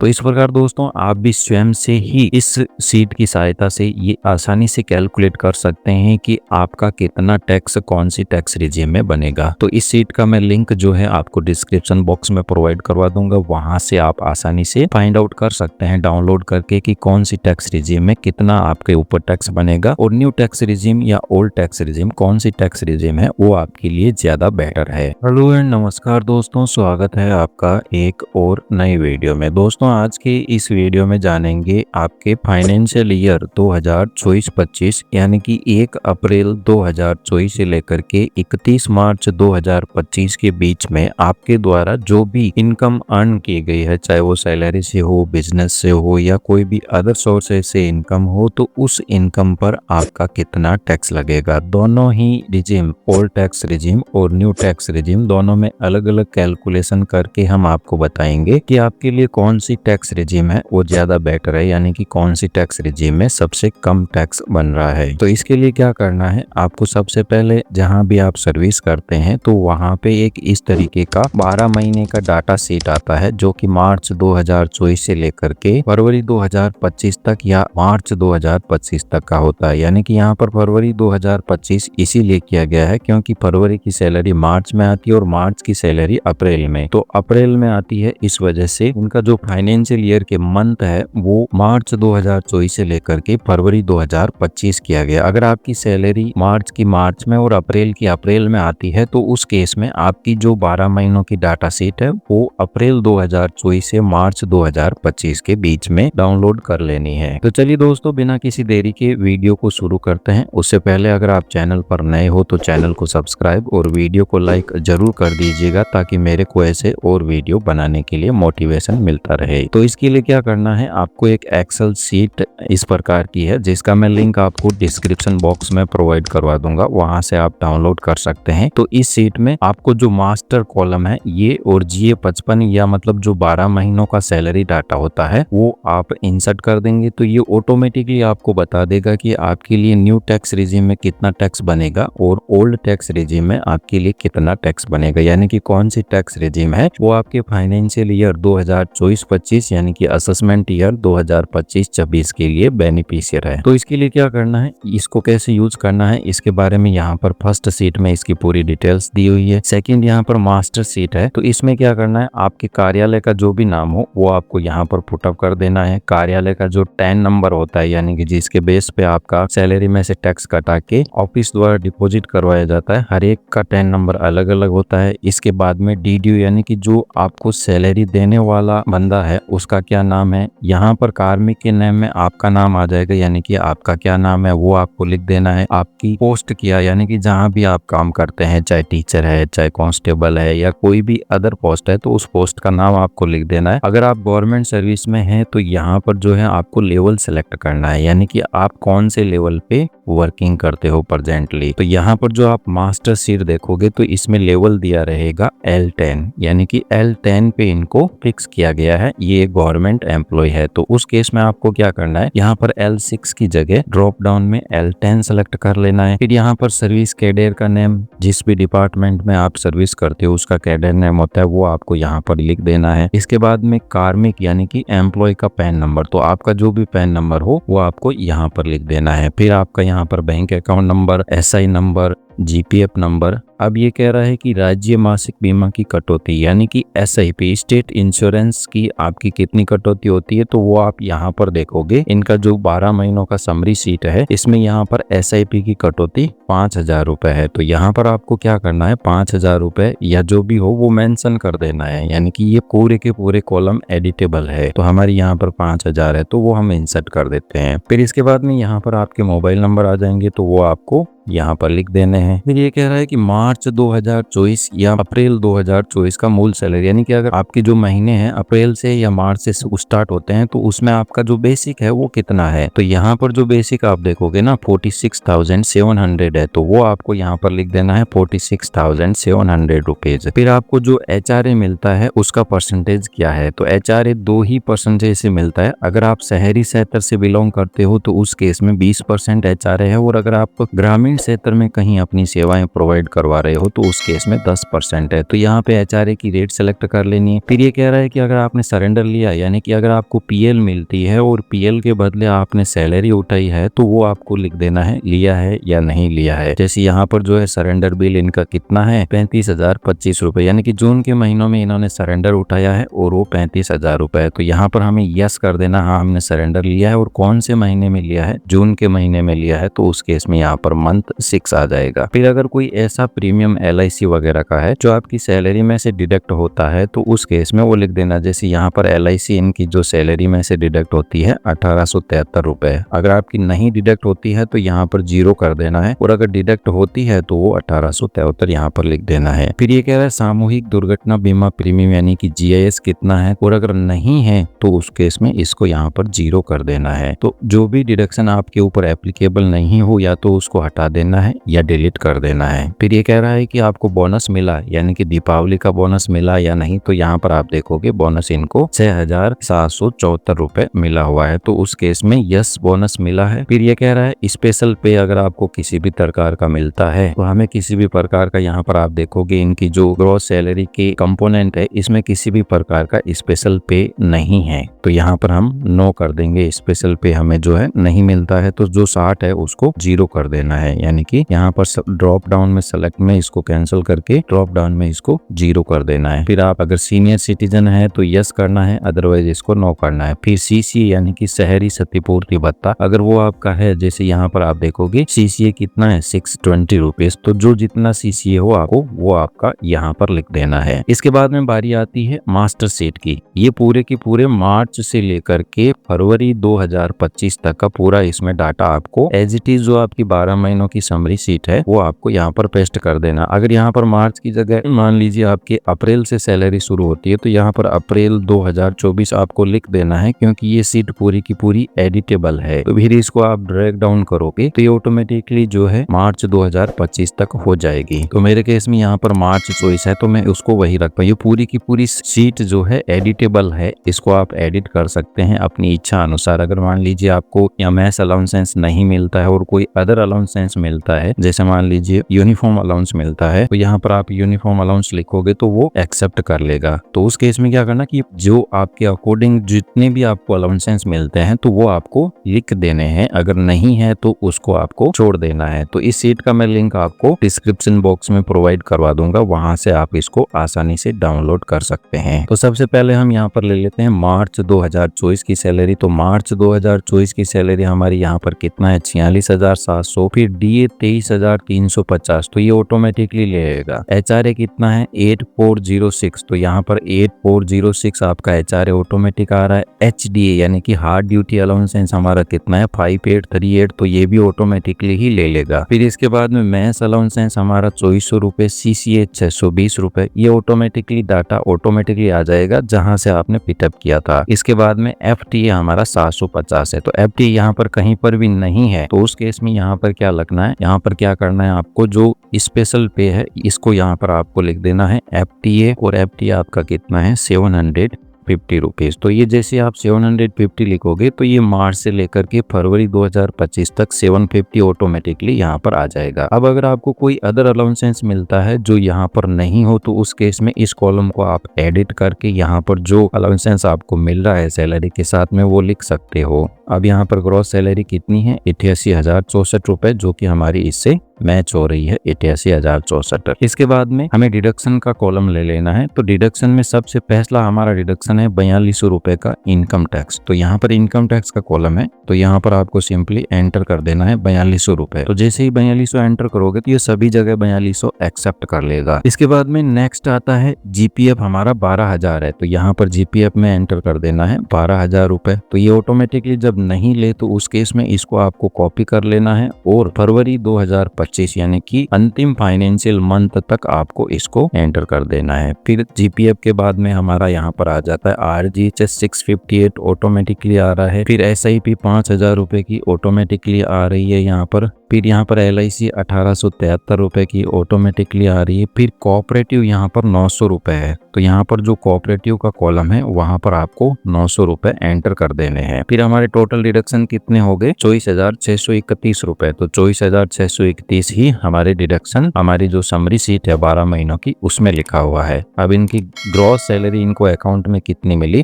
तो इस प्रकार दोस्तों आप भी स्वयं से ही इस शीट की सहायता से ये आसानी से कैलकुलेट कर सकते हैं कि आपका कितना टैक्स कौन सी टैक्स रिजीम में बनेगा। तो इस शीट का मैं लिंक जो है आपको डिस्क्रिप्शन बॉक्स में प्रोवाइड करवा दूंगा, वहां से आप आसानी से फाइंड आउट कर सकते हैं डाउनलोड करके कि कौन सी टैक्स रिजीम में कितना आपके ऊपर टैक्स बनेगा और न्यू टैक्स रिजीम या ओल्ड टैक्स रिजीम कौन सी टैक्स रिजीम है वो आपके लिए ज्यादा बेटर है। हेलो एंड नमस्कार दोस्तों, स्वागत है आपका एक और नई वीडियो में। दोस्तों आज के इस वीडियो में जानेंगे आपके फाइनेंशियल ईयर 2024-25 यानी कि 1 अप्रैल 2024 से लेकर के 31 मार्च 2025 के बीच में आपके द्वारा जो भी इनकम अर्न की गई है, चाहे वो सैलरी से हो, बिजनेस से हो या कोई भी अदर सोर्सेस से इनकम हो, तो उस इनकम पर आपका कितना टैक्स लगेगा। दोनों ही रिजीम, ओल्ड टैक्स रिजीम और न्यू टैक्स रिजीम, दोनों में अलग अलग कैलकुलेशन करके हम आपको बताएंगे कि आपके लिए कौन सी टैक्स रिजीम है वो ज्यादा बेटर है, यानी कि कौन सी टैक्स रिजीम में सबसे कम टैक्स बन रहा है। तो इसके लिए क्या करना है, आपको सबसे पहले जहां भी आप सर्विस करते हैं तो वहां पे एक इस तरीके का 12 महीने का डाटा शीट आता है, जो कि मार्च 2024 से लेकर के फरवरी 2025 तक या मार्च 2025 तक का होता है। यानी कि यहाँ पर फरवरी 2025 इसीलिए किया गया है क्योंकि फरवरी की सैलरी मार्च में आती है और मार्च की सैलरी अप्रैल में, तो अप्रैल में आती है। इस वजह से उनका जो फाइनेंशियल ईयर के मंथ है वो मार्च 2024 से लेकर के फरवरी 2025 किया गया। अगर आपकी सैलरी मार्च की मार्च में और अप्रैल की अप्रैल में आती है तो उस केस में आपकी जो 12 महीनों की डाटा शीट है वो अप्रैल 2024 से मार्च 2025 के बीच में डाउनलोड कर लेनी है। तो चलिए दोस्तों, बिना किसी देरी के वीडियो को शुरू करते हैं। उससे पहले अगर आप चैनल पर नए हो तो चैनल को सब्सक्राइब और वीडियो को लाइक जरूर कर दीजिएगा, ताकि मेरे को ऐसे और वीडियो बनाने के लिए मोटिवेशन मिलता रहे। तो इसके लिए क्या करना है, आपको एक एक्सेल शीट इस प्रकार की है, जिसका मैं लिंक आपको डिस्क्रिप्शन बॉक्स में प्रोवाइड करवा दूंगा, वहां से आप डाउनलोड कर सकते हैं। तो इस शीट में आपको जो मास्टर कॉलम है ये और GA 55 या मतलब जो 12 महीनों का सैलरी डाटा होता है वो आप इंसर्ट कर देंगे, तो ये ऑटोमेटिकली आपको बता देगा कि आपके लिए न्यू टैक्स रिजीम में कितना टैक्स बनेगा और ओल्ड टैक्स रिजीम में आपके लिए कितना टैक्स बनेगा, यानी कि कौन सी टैक्स रिजीम है वो आपके फाइनेंशियल ईयर 2024-25 यानी कि असेसमेंट ईयर 2025-26 के लिए बेनिफिशियर है। तो इसके लिए क्या करना है, इसको कैसे यूज करना है, इसके बारे में यहाँ पर फर्स्ट शीट में इसकी पूरी डिटेल्स दी हुई है। सेकंड यहाँ पर मास्टर शीट है, तो इसमें क्या करना है, आपके कार्यालय का जो भी नाम हो वो आपको यहाँ पर पुटअप कर देना है। कार्यालय का जो टैन नंबर होता है, यानी कि जिसके बेस पे आपका सैलरी में से टैक्स कटा के ऑफिस द्वारा डिपॉजिट करवाया जाता है, हर एक का टैन नंबर अलग अलग होता है। इसके बाद में DDU यानी कि जो आपको सैलरी देने वाला बंदा है उसका क्या नाम है। यहाँ पर कार्मिक के नाम में आपका नाम आ जाएगा, यानी कि आपका क्या नाम है वो आपको लिख देना है। आपकी पोस्ट किया, यानी कि जहाँ भी आप काम करते हैं, चाहे टीचर है, चाहे कांस्टेबल है या कोई भी अदर पोस्ट है, तो उस पोस्ट का नाम आपको लिख देना है। अगर आप गवर्नमेंट सर्विस में हैं तो यहाँ पर जो है आपको लेवल सेलेक्ट करना है, यानी कि आप कौन से लेवल पे वर्किंग करते हो प्रेजेंटली। तो यहाँ पर जो आप मास्टर शीट देखोगे तो इसमें लेवल दिया रहेगा L10, यानी कि L10 पे इनको फिक्स किया गया है, ये गवर्नमेंट एम्प्लॉय है। तो उस केस में आपको क्या करना है, यहाँ पर L6 की जगह ड्रॉप डाउन में L10 सेलेक्ट कर लेना है। फिर यहाँ पर सर्विस कैडर का नेम, जिस भी डिपार्टमेंट में आप सर्विस करते हो उसका कैडर नेम होता है, वो आपको यहाँ पर लिख देना है। इसके बाद में कार्मिक यानी कि एम्प्लॉय का पैन नंबर, तो आपका जो भी पैन नंबर हो वो आपको यहाँ पर लिख देना है। फिर आपका यहाँ पर bank account number, SI number, GPF number. अब ये कह रहा है कि राज्य मासिक बीमा की कटौती यानी कि SIP, स्टेट इंश्योरेंस की आपकी कितनी कटौती होती है, तो वो आप यहाँ पर देखोगे। इनका जो 12 महीनों का समरी शीट है इसमें यहाँ पर SIP की कटौती 5,000 रुपए है। तो यहाँ पर आपको क्या करना है, 5,000 रुपए या जो भी हो वो मेंशन कर देना है, यानी कि ये पूरे के पूरे कॉलम एडिटेबल है। तो हमारी यहाँ पर 5,000 है तो वो हम इंसर्ट कर देते हैं। फिर इसके बाद में यहाँ पर आपके मोबाइल नंबर आ जाएंगे, तो वो आपको यहाँ पर लिख देने हैं। फिर ये कह रहा है कि मार्च 2024 या अप्रैल 2024 का मूल सैलरी, यानी कि अगर आपके जो महीने हैं अप्रैल से या मार्च से स्टार्ट होते हैं तो उसमें आपका जो बेसिक है वो कितना है। तो यहाँ पर जो बेसिक आप देखोगे ना 46,700 है, तो वो आपको यहाँ पर लिख देना है 46,700 रुपीज। फिर आपको जो HRA मिलता है उसका परसेंटेज क्या है, तो HRA 2 ही परसेंटेज से मिलता है। अगर आप शहरी सेक्टर से बिलोंग करते हो तो उस केस में 20% HRA है, और अगर आप ग्रामीण ग्रामीण क्षेत्र में कहीं अपनी सेवाएं प्रोवाइड करवा रहे हो तो उस केस में 10% है। तो यहाँ पे एचआरए की रेट सेलेक्ट कर लेनी है। फिर ये कह रहा है कि अगर आपने सरेंडर लिया, यानी कि अगर आपको पीएल मिलती है और पीएल के बदले आपने सैलरी उठाई है, तो वो आपको लिख देना है लिया है या नहीं लिया है। जैसे यहाँ पर जो है सरेंडर बिल इनका कितना है, 35,025 रुपए, यानी कि जून के महीनों में इन्होंने सरेंडर उठाया है और वो 35,000 रुपए है। तो यहाँ पर हमें यस कर देना, हाँ हमने सरेंडर लिया है और कौन से महीने में लिया है, जून के महीने में लिया है, तो उस केस में यहाँ पर मंथ 6 आ जाएगा। फिर अगर कोई ऐसा प्रीमियम LIC वगैरह का है जो आपकी सैलरी में से डिडक्ट होता है, तो उस केस में वो लिख देना। जैसे यहाँ पर LIC इनकी जो सैलरी में से डिडक्ट होती है 1873 रुपए। अगर आपकी नहीं डिडक्ट होती है तो यहाँ पर 0 कर देना है, और अगर डिडक्ट होती है तो वो 1873 यहाँ पर लिख देना है। फिर ये कह रहा है सामूहिक दुर्घटना बीमा प्रीमियम यानी कि GIS कितना है, और अगर नहीं है तो उस केस में इसको यहाँ पर 0 कर देना है। तो जो भी डिडक्शन आपके ऊपर एप्लीकेबल नहीं हो, या तो उसको हटा देना है या डिलीट कर देना है। फिर ये कह रहा है कि आपको बोनस मिला, यानी कि दीपावली का बोनस मिला या नहीं, तो यहाँ पर आप देखोगे बोनस इनको 6,774 रुपए मिला हुआ है, तो उस केस में यस बोनस मिला है। फिर ये कह रहा है स्पेशल पे अगर आपको किसी भी प्रकार का मिलता है, तो हमें किसी भी प्रकार का, यहाँ पर आप देखोगे इनकी जो ग्रॉस सैलरी के कंपोनेंट है इसमें किसी भी प्रकार का स्पेशल पे नहीं है, तो यहाँ पर हम नो कर देंगे। स्पेशल पे हमें जो है नहीं मिलता है, तो जो 60 है उसको 0 कर देना है, यानी कि यहाँ पर ड्रॉप डाउन में सेलेक्ट में इसको कैंसिल करके ड्रॉप डाउन में इसको 0 कर देना है। फिर आप अगर सीनियर सिटीजन है तो यस करना है, अदरवाइज इसको नो करना है। फिर CCA यानी कि शहरी क्षतिपूर्ति भत्ता, अगर वो आपका है, जैसे यहाँ पर आप देखोगे CCA कितना है 620 रुपीज, तो जो जितना CCA हो आपको वो आपका यहाँ पर लिख देना है। इसके बाद में बारी आती है मास्टर सीट की। ये पूरे के पूरे मार्च से लेकर के फरवरी 2025 तक का पूरा इसमें डाटा आपको एज इट इज जो आपकी 12 महीनों की समरी सीट है वो आपको यहाँ पर पेस्ट कर देना। अगर यहाँ पर मार्च की जगह मान लीजिए आपके अप्रैल से सैलरी शुरू होती है, तो यहाँ पर अप्रैल 2024 आपको लिख देना है, क्योंकि ये सीट पूरी की पूरी एडिटेबल है। तो फिर इसको आप ड्रैग डाउन करोगे तो ये ऑटोमेटिकली जो है मार्च 2025 तक हो जाएगी। तो मेरे केस में यहाँ पर मार्च चॉइस है, तो मैं उसको वही रख पाऊँ। ये पूरी की पूरी सीट जो है एडिटेबल है, इसको आप एडिट कर सकते हैं अपनी इच्छा अनुसार। अगर मान लीजिए आपको या मैस अलाउंसेंस नहीं मिलता है और कोई अदर अलाउंसेंस मिलता है, जैसे मान लीजिए यूनिफॉर्म अलाउंस मिलता है, तो यहाँ पर आप यूनिफॉर्म अलाउंस लिखोगे तो वो एक्सेप्ट कर लेगा। तो उस केस में क्या करना कि जो आपके अकॉर्डिंग जितने भी आपको अलाउंसेंस मिलते हैं तो वो आपको लिख देने हैं, अगर नहीं है तो उसको आपको छोड़ देना है। तो इस सीट का मैं लिंक आपको डिस्क्रिप्शन बॉक्स में प्रोवाइड करवा दूंगा, वहां से आप इसको आसानी से डाउनलोड कर सकते हैं। तो सबसे पहले हम यहाँ पर ले लेते हैं मार्च 2024 की सैलरी। तो मार्च 2024 की सैलरी हमारी यहाँ पर कितना है 46,700। फिर DA 23,350, तो ये ऑटोमेटिकली ले लेगा। HRA कितना है 8406, तो यहाँ पर 8406 आपका HRA ऑटोमेटिक आ रहा है। HDA यानी कि हार्ड ड्यूटी अलाउंसेंस हमारा कितना है 5838, तो ये भी ऑटोमेटिकली ही ले लेगा। फिर इसके बाद में मैस अलाउंसेंस हमारा 2400 रुपए, CCA 620 रुपए, ये ऑटोमेटिकली डाटा ऑटोमेटिकली आ जाएगा जहां से आपने पिटअप किया था। इसके बाद में FTA हमारा 750 है, तो FTA यहाँ पर कहीं पर भी नहीं है, तो उस केस में यहाँ पर क्या लगना है, यहाँ पर क्या करना है आपको, जो स्पेशल पे है इसको यहाँ पर आपको लिख देना है FTA, और FTA आपका कितना है 750 रुपीज। तो ये जैसे आप 750 लिखोगे तो ये मार्च से लेकर के फरवरी 2025 तक 750 ऑटोमेटिकली यहाँ पर आ जाएगा। अब अगर आपको कोई अदर अलाउंसेंस मिलता है जो यहाँ पर नहीं हो, तो उस केस में इस कॉलम को आप एडिट करके यहाँ पर जो अलाउंसेंस आपको मिल रहा है सैलरी के साथ में वो लिख सकते हो। अब यहाँ पर ग्रॉस सैलरी कितनी है 88,064 रुपए, जो कि हमारी इससे मैच हो रही है 88,064। इसके बाद में हमें डिडक्शन का कॉलम ले लेना है। तो डिडक्शन में सबसे पहला हमारा डिडक्शन है 4200 रुपए का इनकम टैक्स। तो यहाँ पर इनकम टैक्स का कॉलम है, तो यहाँ पर आपको सिंपली एंटर कर देना है 4200 रुपए। तो जैसे ही 4200 एंटर करोगे तो ये सभी जगह 4200 एक्सेप्ट कर लेगा। इसके बाद में नेक्स्ट आता है GPF हमारा 12,000 है, तो यहाँ पर GPF में एंटर कर देना है 12,000 रुपए। तो ये ऑटोमेटिकली जब नहीं ले तो उस केस में इसको आपको कॉपी कर लेना है और फरवरी 2025 यानी कि अंतिम फाइनेंशियल मंथ तक आपको इसको एंटर कर देना है। फिर GPF के बाद में हमारा यहाँ पर आ जाता है RGHS 658 ऑटोमेटिकली आ रहा है। फिर SIP 5,000 रुपए की ऑटोमेटिकली आ रही है यहाँ पर। फिर यहाँ पर LIC 1873 रुपए की ऑटोमेटिकली आ रही है। फिर कोऑपरेटिव यहाँ पर 900 रुपए है, तो यहाँ पर जो कोऑपरेटिव का कॉलम है वहां पर आपको 900 रुपए एंटर कर देने हैं। फिर हमारे टोटल डिडक्शन कितने हो गए? 24,631 रुपए। तो 24,631 ही हमारे डिडक्शन हमारी जो समरी सीट है 12 महीनों की उसमें लिखा हुआ है। अब इनकी ग्रॉस सैलरी इनको अकाउंट में कितनी मिली?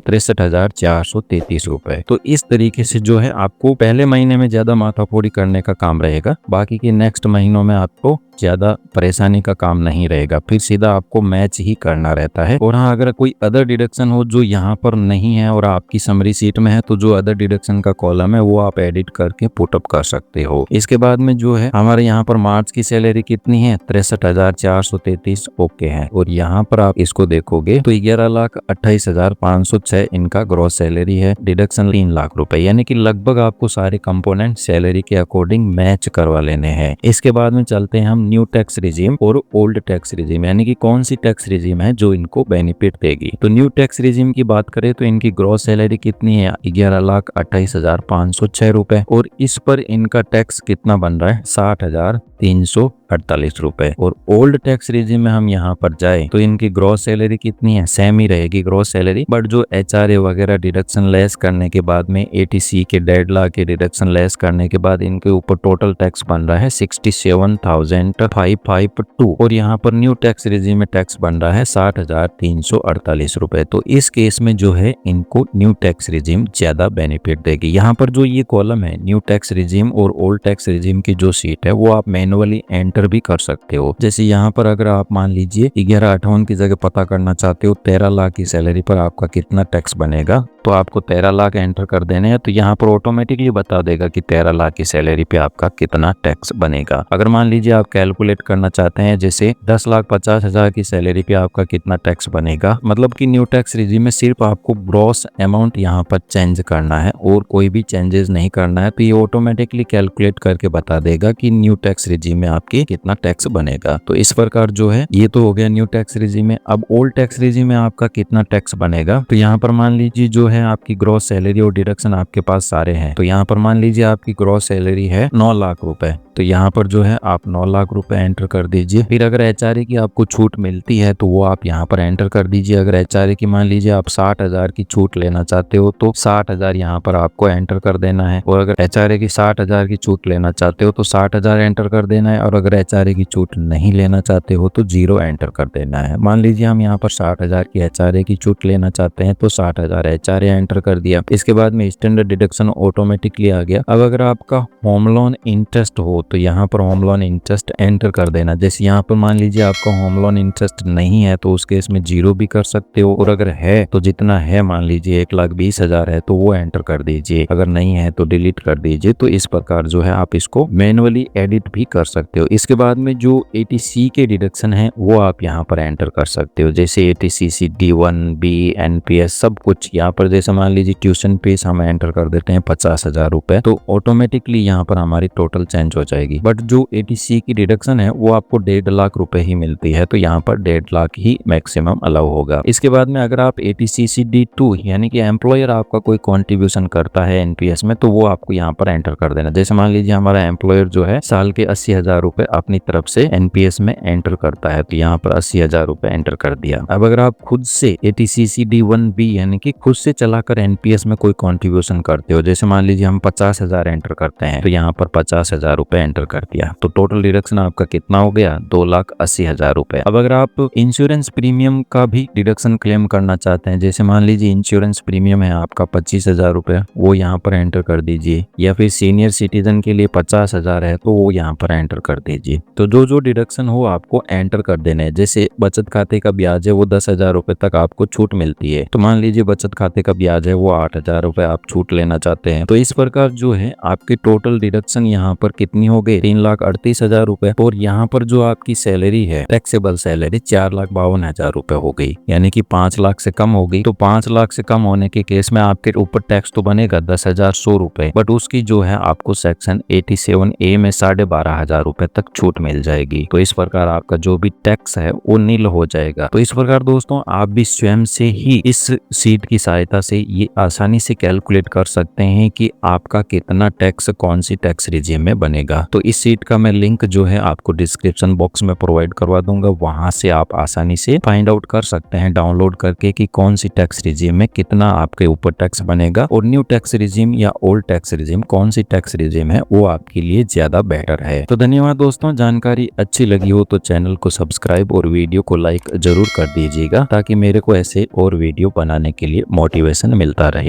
63,433 रुपए। तो इस तरीके से जो है आपको पहले महीने में ज्यादा माथाफोड़ी करने का काम रहेगा, बाकी के नेक्स्ट महीनों में आपको ज्यादा परेशानी का काम नहीं रहेगा, फिर सीधा आपको मैच ही करना रहता है। और हाँ, अगर कोई अदर डिडक्शन हो जो यहाँ पर नहीं है और आपकी समरी सीट में है, तो जो अदर डिडक्शन का कॉलम है वो आप एडिट करके पुटअप कर सकते हो। इसके बाद में जो है हमारे यहाँ पर मार्च की सैलरी कितनी है? 63,433 ओके है। और यहाँ पर आप इसको देखोगे तो 11,28,506 इनका ग्रॉस सैलरी है, डिडक्शन 3 लाख रुपए, यानी कि लगभग आपको सारे कंपोनेंट सैलरी के अकॉर्डिंग मैच करवा लेने हैं। इसके बाद में चलते हैं हम न्यू टैक्स रिजीम और ओल्ड टैक्स रिजीम, यानी कि कौन सी टैक्स रिजीम है जो इनको बेनिफिट देगी। तो न्यू टैक्स रिजीम की बात करें तो इनकी ग्रॉस सैलरी कितनी है? 11,28,506 रुपए। और इस पर इनका टैक्स कितना बन रहा है? 60,348 रुपए। और ओल्ड टैक्स रिजीम में हम यहाँ पर जाए तो इनकी ग्रॉस सैलरी कितनी है? सेम ही रहेगी ग्रॉस सैलरी, बट जो HRA वगैरह डिडक्शन लेस करने के बाद में ATC के 1.5 लाख के डिडक्शन लेस करने के बाद इनके ऊपर टोटल टैक्स बन रहा है 67,552। और यहाँ पर न्यू टैक्स रिजीम में टैक्स बन रहा है 60,348 रुपए। तो इस केस में जो है इनको न्यू टैक्स रिजीम ज्यादा बेनिफिट देगी। यहाँ पर जो ये कॉलम है न्यू टैक्स रिजीम और ओल्ड टैक्स रिजीम की जो सीट है वो आप मैनुअली एंटर भी कर सकते हो। जैसे यहाँ पर अगर आप मान लीजिए 1158 की जगह पता करना चाहते हो 13 लाख की सैलरी पर आपका कितना टैक्स बनेगा, तो आपको 13 लाख एंटर कर देने हैं, तो यहाँ पर ऑटोमेटिकली बता देगा कि 13 लाख की सैलरी पे आपका कितना टैक्स बनेगा। अगर मान लीजिए आप कैलकुलेट करना चाहते हैं जैसे 10,50,000 की सैलरी पे आपका कितना टैक्स बनेगा, मतलब कि न्यू टैक्स रिजीम में सिर्फ आपको ग्रॉस अमाउंट यहाँ पर चेंज करना है और कोई भी चेंजेस नहीं करना है, तो ये ऑटोमेटिकली कैलकुलेट करके बता देगा कि न्यू टैक्स रिजीम में आपकी कितना टैक्स बनेगा। तो इस प्रकार जो है ये तो हो गया न्यू टैक्स रिजीम में। अब ओल्ड टैक्स रिजीम में आपका कितना टैक्स बनेगा, तो यहाँ पर मान लीजिए जो है आपकी ग्रॉस सैलरी और डिडक्शन आपके पास सारे हैं। तो यहाँ पर मान लीजिए आपकी ग्रॉस सैलरी है 9 लाख रुपए, तो यहाँ पर जो है आप 9 लाख रुपए एंटर कर दीजिए। फिर अगर HRA की आपको छूट मिलती है तो वो आप यहाँ पर एंटर कर दीजिए। अगर HRA की मान लीजिए आप 60,000 की छूट लेना चाहते हो तो 60,000 यहाँ पर आपको एंटर कर देना है। और अगर HRA की 60,000 की छूट लेना चाहते हो तो 60,000 एंटर कर देना है। और अगर HRA की छूट नहीं लेना चाहते हो तो 0 एंटर कर देना है। मान लीजिए हम यहाँ पर 60,000 की HRA की छूट लेना चाहते हैं तो 60,000 HRA एंटर कर दिया। इसके बाद में स्टैंडर्ड डिडक्शन ऑटोमेटिकली आ गया। अब अगर आपका होम लोन इंटरेस्ट हो तो यहाँ पर होम लोन इंटरेस्ट एंटर कर देना। जैसे यहाँ पर मान लीजिए आपका होम लोन इंटरेस्ट नहीं है तो उस केस में 0 भी कर सकते हो, और अगर है तो जितना है मान लीजिए 1,20,000 है तो वो एंटर कर दीजिए, अगर नहीं है तो डिलीट कर दीजिए। तो इस प्रकार जो है आप इसको मैनुअली एडिट भी कर सकते हो। इसके बाद में जो ATC के डिडक्शन है वो आप यहाँ पर एंटर कर सकते हो, जैसे ATCC D1 B NPS सब कुछ। यहाँ पर जैसे मान लीजिए ट्यूशन फीस हम एंटर कर देते हैं 50,000 रुपए, तो ऑटोमेटिकली यहाँ पर हमारी टोटल चेंज हो जाएगी। बट जो ATC की डिडक्शन है वो आपको 1.5 लाख रुपए ही मिलती है, तो यहाँ पर 1.5 लाख ही मैक्सिमम अलाउ होगा। इसके बाद में अगर आप ATCC D2 यानी कि एम्प्लॉयर आपका कोई कॉन्ट्रीब्यूशन करता है NPS में, तो वो आपको यहाँ पर एंटर कर देना। जैसे मान लीजिए हमारा एम्प्लॉयर जो है साल के 80,000 रुपए अपनी तरफ से NPS में एंटर करता है, तो यहाँ पर 80,000 रुपए एंटर कर दिया। अब अगर आप खुद से ATCC D1B यानी कि खुद से चलाकर NPS में कोई कॉन्ट्रीब्यूशन करते हो, जैसे मान लीजिए हम 50,000 एंटर करते हैं तो यहाँ पर 50,000 रुपए एंटर कर दिया, तो टोटल डिडक्शन आपका कितना हो गया? 2,80,000 रुपए। अब अगर आप इंश्योरेंस प्रीमियम का भी डिडक्शन क्लेम करना चाहते हैं, जैसे मान लीजिए इंश्योरेंस प्रीमियम है आपका 25,000 रुपए, वो यहाँ पर एंटर कर दीजिए। या फिर सीनियर सिटीजन के लिए 50,000 है तो वो यहाँ पर एंटर कर दीजिए। तो जो डिडक्शन हो आपको एंटर कर देना है। जैसे बचत खाते का ब्याज है वो 10,000 रुपए तक आपको छूट मिलती है, तो मान लीजिए बचत खाते का ब्याज है वो 8,000 रुपए आप छूट लेना चाहते हैं, तो इस प्रकार जो है आपके टोटल डिडक्शन यहाँ पर कितनी हो गई? 3,38,000 रुपए। और यहाँ पर जो आपकी सैलरी है टैक्सेबल सैलरी 4,52,000 रुपए हो गई, यानी कि 5 लाख से कम हो गई। तो 5 लाख से कम होने के केस में आपके ऊपर टैक्स तो बनेगा 10,100 रुपए, बट उसकी जो है आपको सेक्शन 87A में 12,500 रुपए तक छूट मिल जाएगी। तो इस प्रकार आपका जो भी टैक्स है वो नील हो जाएगा। तो इस प्रकार दोस्तों आप भी स्वयं से ही इस सीट की सहायता से ये आसानी से कैलकुलेट कर सकते हैं कि आपका कितना टैक्स कौन सी टैक्स रिजीम में बनेगा। तो इस सीट का मैं लिंक जो है आपको डिस्क्रिप्शन बॉक्स में प्रोवाइड करवा दूंगा, वहां से आप आसानी से फाइंड आउट आउट कर सकते हैं डाउनलोड करके कि कौन सी टैक्स रिजीम में कितना आपके ऊपर टैक्स बनेगा और न्यू टैक्स रिजीम या ओल्ड टैक्स रिजीम कौन सी टैक्स रिजीम है वो आपके लिए ज्यादा बेटर है। तो धन्यवाद दोस्तों, जानकारी अच्छी लगी हो तो चैनल को सब्सक्राइब और वीडियो को लाइक जरूर कर दीजिएगा ताकि मेरे को ऐसे और वीडियो बनाने के लिए मोटिवेशन मिलता रहे।